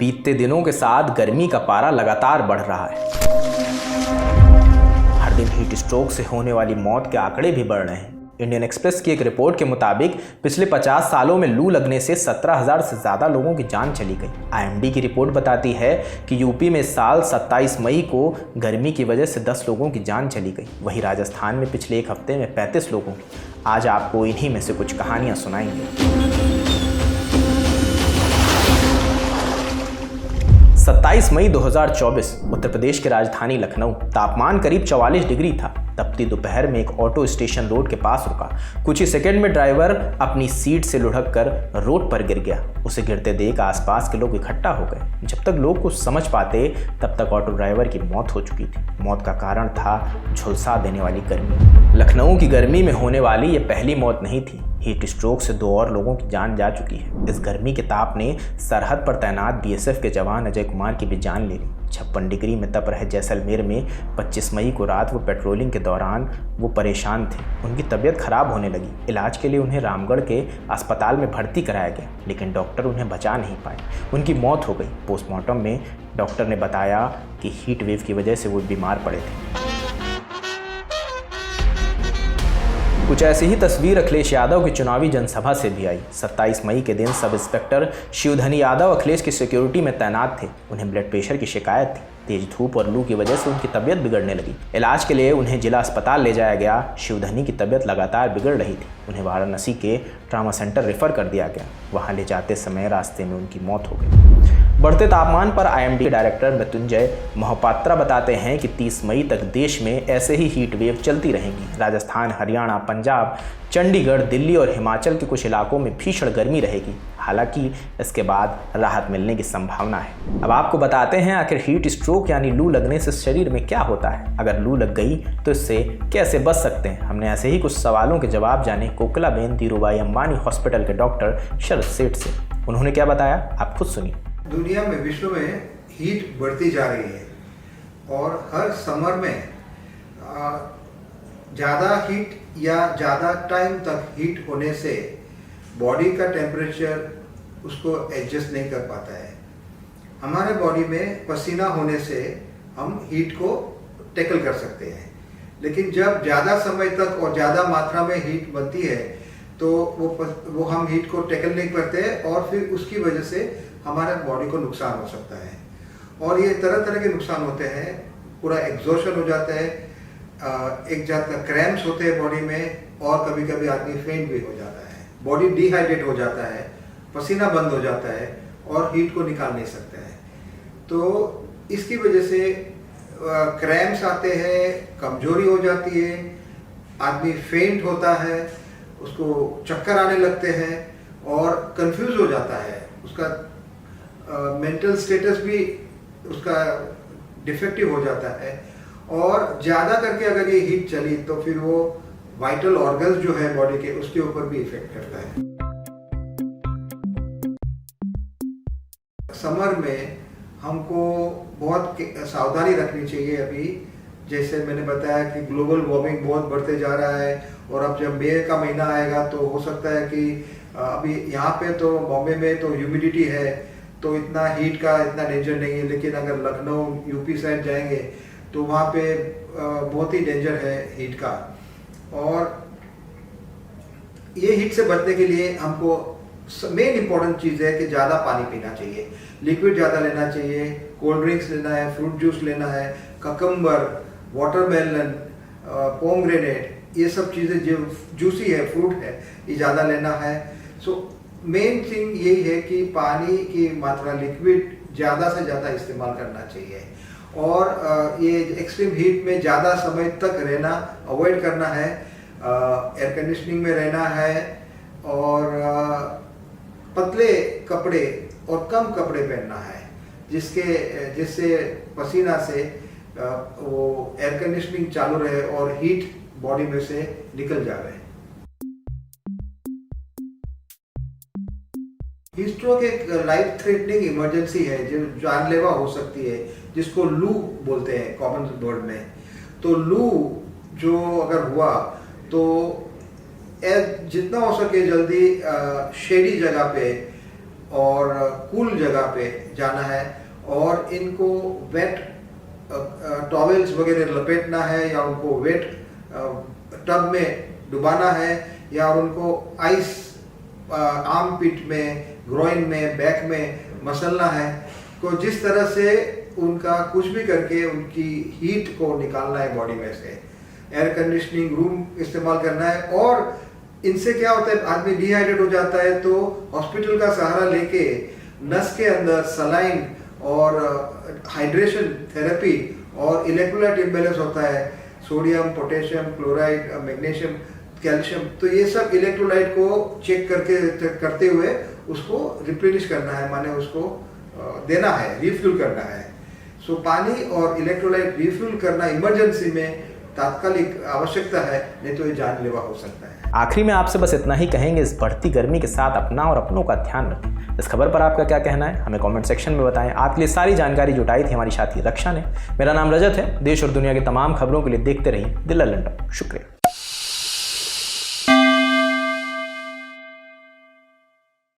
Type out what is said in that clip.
बीतते दिनों के साथ गर्मी का पारा लगातार बढ़ रहा है। हर दिन हीट स्ट्रोक से होने वाली मौत के आंकड़े भी बढ़ रहे हैं। इंडियन एक्सप्रेस की एक रिपोर्ट के मुताबिक पिछले 50 सालों में लू लगने से 17,000 से ज़्यादा लोगों की जान चली गई। आईएमडी की रिपोर्ट बताती है कि यूपी में साल 27 मई को गर्मी की वजह से 10 लोगों की जान चली गई। वहीं राजस्थान में पिछले एक हफ्ते में 35 लोगों की। आज आपको इन्हीं में से कुछ कहानियाँ सुनाएंगे। 27 मई 2024 उत्तर प्रदेश की राजधानी लखनऊ। तापमान करीब 44 डिग्री था। तपती दोपहर में एक ऑटो स्टेशन रोड के पास रुका। कुछ ही सेकंड में ड्राइवर अपनी सीट से लुढ़क कर रोड पर गिर गया। उसे गिरते देख आसपास के लोग इकट्ठा हो गए। जब तक लोग कुछ समझ पाते तब तक ऑटो ड्राइवर की मौत हो चुकी थी। मौत का कारण था झुलसा देने वाली गर्मी। लखनऊ की गर्मी में होने वाली ये पहली मौत नहीं थी। हीट स्ट्रोक से 2 और लोगों की जान जा चुकी है। इस गर्मी के ताप ने सरहद पर तैनात बीएसएफ के जवान अजय कुमार की भी जान ले ली। 56 डिग्री में तप रहे जैसलमेर में 25 मई को रात वो पेट्रोलिंग के दौरान वो परेशान थे। उनकी तबीयत खराब होने लगी। इलाज के लिए उन्हें रामगढ़ के अस्पताल में भर्ती कराया गया, लेकिन डॉक्टर उन्हें बचा नहीं पाए। उनकी मौत हो गई। पोस्टमार्टम में डॉक्टर ने बताया कि हीट वेव की वजह से वो बीमार पड़े थे। कुछ ऐसी ही तस्वीर अखिलेश यादव की चुनावी जनसभा से भी आई। 27 मई के दिन सब इंस्पेक्टर शिवधनी यादव अखिलेश की सिक्योरिटी में तैनात थे। उन्हें ब्लड प्रेशर की शिकायत थी। तेज धूप और लू की वजह से उनकी तबीयत बिगड़ने लगी। इलाज के लिए उन्हें जिला अस्पताल ले जाया गया। शिवधनी की तबीयत लगातार बिगड़ रही थी। उन्हें वाराणसी के ट्रामा सेंटर रेफर कर दिया गया। वहां ले जाते समय रास्ते में उनकी मौत हो गई। बढ़ते तापमान पर आईएमडी डायरेक्टर मृत्युंजय मोहपात्रा बताते हैं कि 30 मई तक देश में ऐसे ही हीट वेव चलती रहेंगी। राजस्थान, हरियाणा, पंजाब, चंडीगढ़, दिल्ली और हिमाचल के कुछ इलाकों में भीषण गर्मी रहेगी। हालांकि इसके बाद राहत मिलने की संभावना है। अब आपको बताते हैं आखिर हीट स्ट्रोक यानी लू लगने से शरीर में क्या होता है। अगर लू लग गई तो इससे कैसे बच सकते हैं। हमने ऐसे ही कुछ सवालों के जवाब जाने कोकिलाबेन धीरूभाई अंबानी हॉस्पिटल के डॉक्टर शरद सेठ से। उन्होंने क्या बताया, आप खुद सुनिए। दुनिया में, विश्व में हीट बढ़ती जा रही है और हर समर में ज़्यादा हीट या ज़्यादा टाइम तक हीट होने से बॉडी का टेम्परेचर उसको एडजस्ट नहीं कर पाता है। हमारे बॉडी में पसीना होने से हम हीट को टैकल कर सकते हैं, लेकिन जब ज़्यादा समय तक और ज़्यादा मात्रा में हीट बनती है तो वो हम हीट को टैकल नहीं करते और फिर उसकी वजह से हमारे बॉडी को नुकसान हो सकता है। और ये तरह तरह के नुकसान होते हैं। पूरा एग्जॉशन हो जाता है, एक जात का क्रैम्प्स होते हैं बॉडी में, और कभी कभी आदमी फेंट भी हो जाता है। बॉडी डिहाइड्रेट हो जाता है, पसीना बंद हो जाता है और हीट को निकाल नहीं सकता है। तो इसकी वजह से क्रैम्प्स आते हैं, कमजोरी हो जाती है, आदमी फेंट होता है, उसको चक्कर आने लगते हैं और कंफ्यूज हो जाता है। उसका मेंटल स्टेटस भी उसका डिफेक्टिव हो जाता है। और ज़्यादा करके अगर ये हीट चली तो फिर वो वाइटल ऑर्गन्स जो है बॉडी के, उसके ऊपर भी इफेक्ट करता है। समर में हमको बहुत सावधानी रखनी चाहिए। अभी जैसे मैंने बताया कि ग्लोबल वार्मिंग बहुत बढ़ते जा रहा है और अब जब मई का महीना आएगा तो हो सकता है कि अभी यहाँ पे तो बॉम्बे में तो ह्यूमिडिटी है तो इतना हीट का इतना डेंजर नहीं है, लेकिन अगर लखनऊ यूपी साइड जाएंगे तो वहाँ पे बहुत ही डेंजर है हीट का। और ये हीट से बचने के लिए हमको मेन इंपॉर्टेंट चीज़ है कि ज़्यादा पानी पीना चाहिए, लिक्विड ज़्यादा लेना चाहिए, कोल्ड ड्रिंक्स लेना है, फ्रूट जूस लेना है, ककम्बर, वाटरमेलन, पोमग्रेनेट, ये सब चीज़ें जो जूसी है, फ्रूट है, ये ज़्यादा लेना है। सो मेन थिंग यही है कि पानी की मात्रा, लिक्विड ज़्यादा से ज़्यादा इस्तेमाल करना चाहिए। और ये एक्सट्रीम हीट में ज़्यादा समय तक रहना अवॉइड करना है। एयर कंडीशनिंग में रहना है और पतले कपड़े और कम कपड़े पहनना है, जिससे पसीना से वो एयर कंडीशनिंग चालू रहे और हीट बॉडी में से निकल जाए। हीट स्ट्रोक एक लाइफ थ्रेटनिंग इमरजेंसी है जो जानलेवा हो सकती है, जिसको लू बोलते हैं कॉमन वर्ड में। तो लू जो अगर हुआ तो जितना हो सके जल्दी शेडी जगह पे और कूल जगह पे जाना है और इनको वेट टॉवेल्स वगैरह लपेटना है या उनको वेट टब में डुबाना है या उनको आइस आर्म पिट में, ग्रोइन में, बैक में मसलना है। तो जिस तरह से उनका कुछ भी करके उनकी हीट को निकालना है बॉडी में से। एयर कंडीशनिंग रूम इस्तेमाल करना है। और इनसे क्या होता है, आदमी डिहाइड्रेट हो जाता है तो हॉस्पिटल का सहारा लेके नस के अंदर सलाइन और हाइड्रेशन थेरेपी और इलेक्ट्रोलाइट इम्बैलेंस होता है, sodium, potassium, chloride, magnesium, calcium. तो ये सब इलेक्ट्रोलाइट को चेक करते हुए उसको रिप्लेनिश करना है, माने उसको देना है, रिफ्यूल करना है। सो पानी और इलेक्ट्रोलाइट रिफ्यूल करना इमरजेंसी में तात्कालिक आवश्यकता है, नहीं तो ये जानलेवा हो सकता है। आखिरी में आपसे बस इतना ही कहेंगे, इस बढ़ती गर्मी के साथ अपना और अपनों का ध्यान रखें। इस खबर पर आपका क्या कहना है हमें कमेंट सेक्शन में बताएं। आपके लिए सारी जानकारी जुटाई थी हमारी साथी रक्षा ने। मेरा नाम रजत है। देश और दुनिया की तमाम खबरों के लिए देखते रहिए दिल लंडन। शुक्रिया।